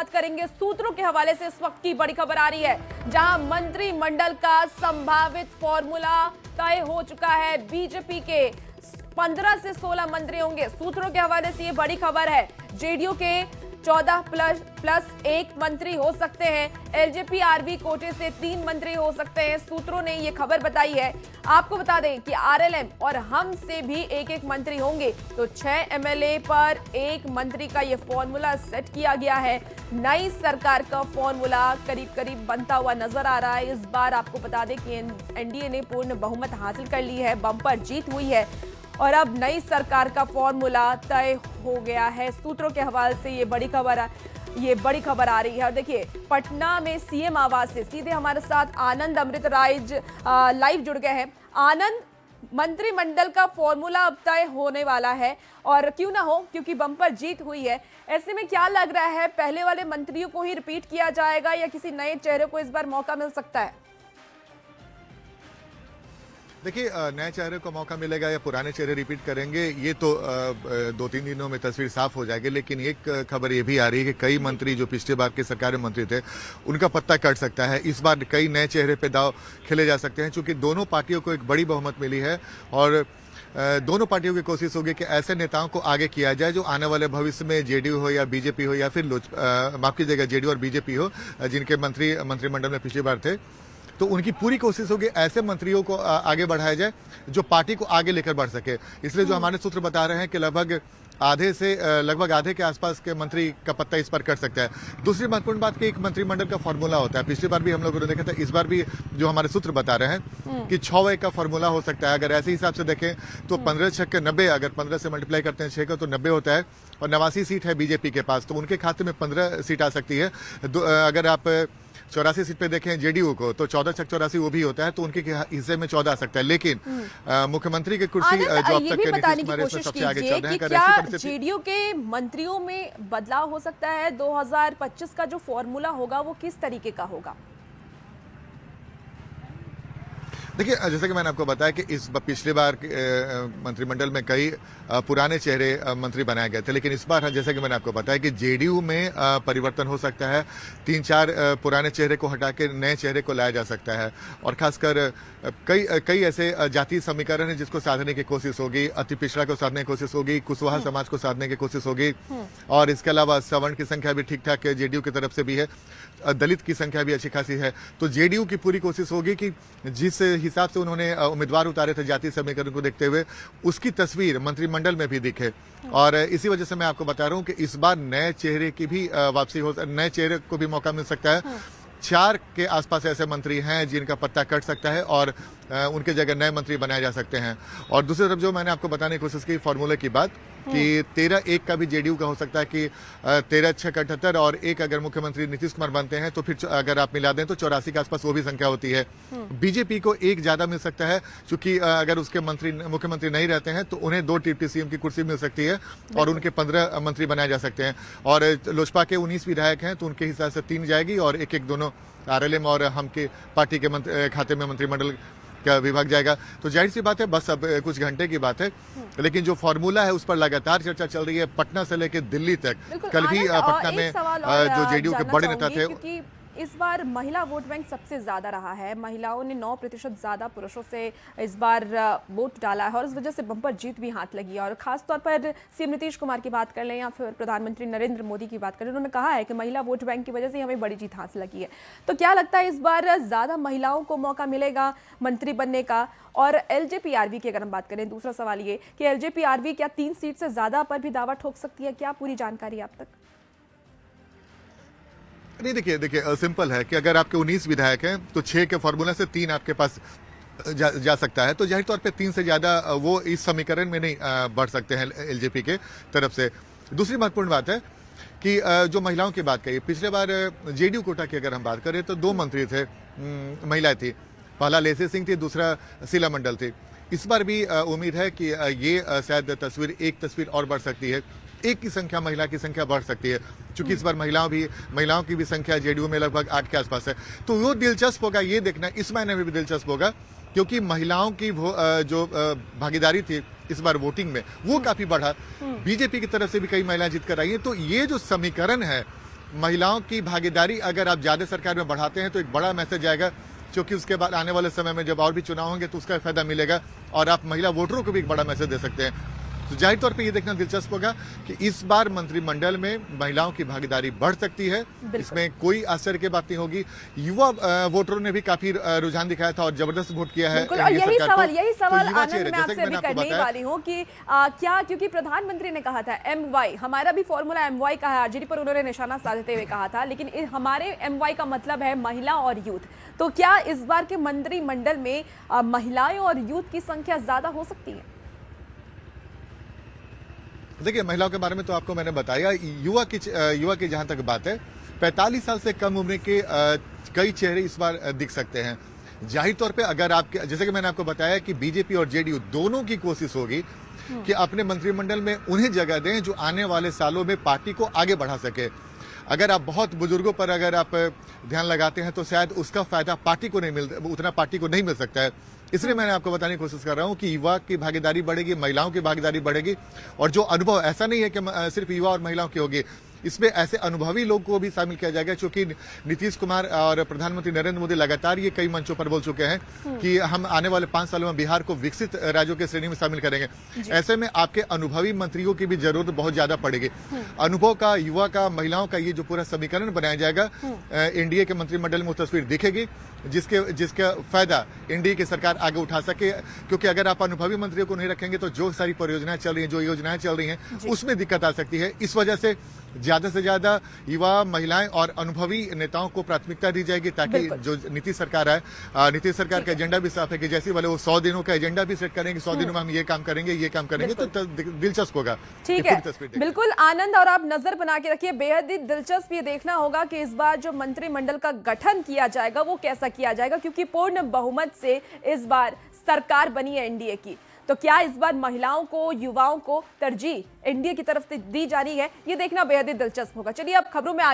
बात करेंगे सूत्रों के हवाले से। इस वक्त की बड़ी खबर आ रही है, जहां मंत्रिमंडल का संभावित फॉर्मूला तय हो चुका है। बीजेपी के 15 से 16 मंत्री होंगे। सूत्रों के हवाले से ये बड़ी खबर है। जेडीयू के 14 प्लस 1 मंत्री हो सकते हैं। एलजेपी आरवी कोटे से 3 मंत्री हो सकते हैं। सूत्रों ने ये खबर बताई है। आपको बता दें कि आरएलएम और हम से भी एक मंत्री होंगे, तो 6 एमएलए पर 1 मंत्री का ये फॉर्मूला सेट किया गया है। नई सरकार का फॉर्मूला करीब करीब बनता हुआ नजर आ रहा है। इस बार आपको बता दें कि एनडीए ने पूर्ण बहुमत हासिल कर ली है, बम्पर जीत हुई है और अब नई सरकार का फॉर्मूला तय हो गया है। सूत्रों के हवाले से ये बड़ी खबर आ रही है। और देखिए, पटना में सीएम आवास से सीधे हमारे साथ आनंद अमृतराज लाइव जुड़ गए हैं। आनंद, मंत्रिमंडल का फॉर्मूला अब तय होने वाला है और क्यों ना हो, क्योंकि बम्पर जीत हुई है। ऐसे में क्या लग रहा है, पहले वाले मंत्रियों को ही रिपीट किया जाएगा या किसी नए चेहरे को इस बार मौका मिल सकता है? देखिए, नए चेहरे को मौका मिलेगा या पुराने चेहरे रिपीट करेंगे, ये तो 2-3 दिनों में तस्वीर साफ हो जाएगी। लेकिन एक खबर ये भी आ रही है कि कई मंत्री जो पिछले बार के सरकार में मंत्री थे, उनका पत्ता कट सकता है। इस बार कई नए चेहरे पे दाव खेले जा सकते हैं, चूंकि दोनों पार्टियों को एक बड़ी बहुमत मिली है और दोनों पार्टियों की कोशिश होगी कि ऐसे नेताओं को आगे किया जाए जो आने वाले भविष्य में जेडीयू हो या बीजेपी हो या फिर माफ कीजिएगा जेडीयू और बीजेपी हो, जिनके मंत्रिमंडल में पिछली बार थे, तो उनकी पूरी कोशिश होगी ऐसे मंत्रियों को आगे बढ़ाया जाए जो पार्टी को आगे लेकर बढ़ सके। इसलिए जो हमारे सूत्र बता रहे हैं कि लगभग आधे के आसपास के मंत्री का पत्ता इस पर कर सकता है। दूसरी महत्वपूर्ण बात कि एक मंत्रिमंडल का फॉर्मूला होता है। पिछली बार भी हम लोगों ने देखा था, इस बार भी जो हमारे सूत्र बता रहे हैं कि 6 का फॉर्मूला हो सकता है। अगर ऐसे हिसाब से देखें तो 15 6 90, अगर 15 से मल्टीप्लाई करते हैं 6 का तो 90 होता है और 89 सीट है बीजेपी के पास, तो उनके खाते में 15 सीट आ सकती है। अगर आप 84 सीट पे देखें जेडीयू को, तो 14 छक 84 वो भी होता है, तो उनके हिस्से में 14 आ सकता है। लेकिन मुख्यमंत्री की कुर्सी जो अब तक के नीतीश कुमार इसमें सबसे आगे चल रहे हैं। क्या जेडीयू के मंत्रियों में बदलाव हो सकता है? 2025 का जो फॉर्मूला होगा वो किस तरीके का होगा? देखिए, जैसे कि मैंने आपको बताया कि पिछले बार मंत्रिमंडल में कई पुराने चेहरे मंत्री बनाए गए थे, लेकिन इस बार जैसे कि मैंने आपको बताया कि जेडीयू में परिवर्तन हो सकता है। 3-4 पुराने चेहरे को हटा के नए चेहरे को लाया जा सकता है और खासकर कई ऐसे जातीय समीकरण है जिसको साधने की कोशिश होगी। अति पिछड़ा को साधने की कोशिश होगी, कुशवाहा समाज को साधने की कोशिश होगी और इसके अलावा सवर्ण की संख्या भी ठीक ठाक जेडीयू की तरफ से भी है, दलित की संख्या भी अच्छी खासी है। तो जेडीयू की पूरी कोशिश होगी कि जिस हिसाब से उन्होंने उम्मीदवार उतारे थे जातीय समीकरण को देखते हुए, उसकी तस्वीर मंत्रिमंडल में भी दिखे। और इसी वजह से मैं आपको बता रहा हूं कि इस बार नए चेहरे की भी वापसी हो, नए चेहरे को भी मौका मिल सकता है। 4 के आसपास ऐसे मंत्री हैं जिनका पत्ता कट सकता है और उनके जगह नए मंत्री बनाए जा सकते हैं। और दूसरी तरफ जो मैंने आपको बताने की कोशिश की फॉर्मूले की बात कि 13-1 का भी जेडीयू का हो सकता है कि 13 6 78 और 1 अगर मुख्यमंत्री नीतीश कुमार बनते हैं तो फिर अगर आप मिला दें तो 84 के आसपास वो भी संख्या होती है। बीजेपी को 1 ज्यादा मिल सकता है, क्योंकि अगर उसके मुख्यमंत्री नहीं रहते हैं तो उन्हें 2 डिप्टी सीएम की कुर्सी मिल सकती है और उनके 15 मंत्री बनाए जा सकते हैं। और लोजपा के 19 विधायक हैं तो उनके हिसाब से 3 जाएगी और एक दोनों आरएलएम और हम के पार्टी के खाते में मंत्रिमंडल का विभाग जाएगा। तो जाहिर सी बात है, बस अब कुछ घंटे की बात है, लेकिन जो फॉर्मूला है उस पर लगातार चर्चा चल रही है पटना से लेकर दिल्ली तक। कल भी पटना में जो जेडीयू के बड़े नेता थे, इस बार महिला वोट बैंक सबसे ज्यादा रहा है। महिलाओं ने 9% ज्यादा पुरुषों से इस बार वोट डाला है और इस वजह से बम्पर जीत भी हाथ लगी है। और खासतौर पर सीएम नीतीश कुमार की बात कर लें या फिर प्रधानमंत्री नरेंद्र मोदी की बात करें, उन्होंने कहा है कि महिला वोट बैंक की वजह से हमें बड़ी जीत हासिल लगी है। तो क्या लगता है इस बार ज्यादा महिलाओं को मौका मिलेगा मंत्री बनने का? और एलजेपी आरवी की अगर हम बात करें, दूसरा सवाल ये कि एलजेपी आरवी क्या 3 सीट से ज्यादा पर भी दावा ठोक सकती है? क्या पूरी जानकारी आप तक? नहीं, देखिए सिंपल है कि अगर आपके 19 विधायक हैं तो 6 के फॉर्मूला से 3 आपके पास जा सकता है, तो जाहिर तौर पे 3 से ज्यादा वो इस समीकरण में नहीं बढ़ सकते हैं एलजेपी के तरफ से। दूसरी महत्वपूर्ण बात है कि जो महिलाओं की बात कही, पिछले बार जेडीयू कोटा की अगर हम बात करें तो 2 मंत्री थे, महिलाएं थी। पहला लेसी सिंह थी, दूसरा शीला मंडल थी। इस बार भी उम्मीद है कि ये शायद एक तस्वीर और बढ़ सकती है। 1 की संख्या, महिला की संख्या बढ़ सकती है, क्योंकि इस बार महिलाओं की भी संख्या जेडीयू में लगभग 8 के आसपास है। तो वो दिलचस्प होगा ये देखना, इस महीने में भी दिलचस्प होगा, क्योंकि महिलाओं की जो भागीदारी थी इस बार वोटिंग में वो काफी बढ़ा। बीजेपी की तरफ से भी कई महिलाएं जीत कर आई हैं। तो ये जो समीकरण है महिलाओं की भागीदारी अगर आप ज्यादा सरकार में बढ़ाते हैं तो एक बड़ा मैसेज आएगा, क्योंकि उसके बाद आने वाले समय में जब और भी चुनाव होंगे तो उसका फायदा मिलेगा और आप महिला वोटरों को भी एक बड़ा मैसेज दे सकते हैं। तो जाहिर तौर पे ये देखना दिलचस्प होगा कि इस बार मंत्रिमंडल में महिलाओं की भागीदारी बढ़ सकती है, इसमें कोई आश्चर्य की बात नहीं होगी। युवा वोटरों ने भी काफी रुझान दिखाया था और जबरदस्त वोट किया है। और यही सवाल तो आनंद मैं आपसे अभी करने ही वाली हूँ कि क्या, क्योंकि प्रधानमंत्री ने कहा था MY, हमारा भी फॉर्मूला MY का है, आरजेडी पर उन्होंने निशाना साधते हुए कहा था, लेकिन हमारे MY का मतलब है महिला और यूथ। तो क्या इस बार के मंत्रिमंडल में महिलाएं और यूथ की संख्या ज्यादा हो सकती है? देखिए, महिलाओं के बारे में तो आपको मैंने बताया। युवा की जहां तक बात है, 45 साल से कम उम्र के कई चेहरे इस बार दिख सकते हैं। जाहिर तौर पे अगर आपके, जैसे कि मैंने आपको बताया कि बीजेपी और जेडीयू दोनों की कोशिश होगी कि अपने मंत्रिमंडल में उन्हें जगह दें जो आने वाले सालों में पार्टी को आगे बढ़ा सके। अगर आप बहुत बुजुर्गों पर अगर आप ध्यान लगाते हैं तो शायद उसका फायदा पार्टी को नहीं मिल सकता है। इसलिए मैंने आपको बताने की कोशिश कर रहा हूं कि युवा की भागीदारी बढ़ेगी, महिलाओं की भागीदारी बढ़ेगी, और जो अनुभव, ऐसा नहीं है कि सिर्फ युवा और महिलाओं की होगी, इसमें ऐसे अनुभवी लोग को भी शामिल किया जाएगा, क्योंकि नीतीश कुमार और प्रधानमंत्री नरेंद्र मोदी लगातार ये कई मंचों पर बोल चुके हैं कि हम आने वाले 5 सालों में बिहार को विकसित राज्यों की श्रेणी में शामिल करेंगे। ऐसे में आपके अनुभवी मंत्रियों की भी जरूरत बहुत ज्यादा पड़ेगी। अनुभव का, युवा का, महिलाओं का ये जो पूरा समीकरण बनाया जाएगा, एनडीए के मंत्रिमंडल में वो तस्वीर दिखेगी जिसका फायदा एनडीए की सरकार आगे उठा सके। क्योंकि अगर आप अनुभवी मंत्रियों को नहीं रखेंगे तो जो सारी परियोजनाएं चल रही हैं, जो योजनाएं चल रही हैं, उसमें दिक्कत आ सकती है। इस वजह से ज्यादा से ज्यादा युवा, महिलाएं और अनुभवी नेताओं को प्राथमिकता दी जाएगी, ताकि जो नीतीश सरकार है, नीतीश सरकार का एजेंडा भी साफ है कि जैसे वाले वो 100 दिनों का एजेंडा भी सेट करेंगे, 100 दिनों में हम ये काम करेंगे, तो दिलचस्प होगा। ठीक है, बिल्कुल आनंद, और आप नजर बना के रखिए। बेहद ही दिलचस्प ये देखना होगा कि इस बार जो मंत्रिमंडल का गठन किया जाएगा वो कैसा किया जाएगा, क्योंकि पूर्ण बहुमत से इस बार सरकार बनी है एनडीए की। तो क्या इस बार महिलाओं को, युवाओं को तरजीह एनडीए की तरफ से दी जा रही है, ये देखना बेहद ही दिलचस्प होगा। चलिए अब खबरों में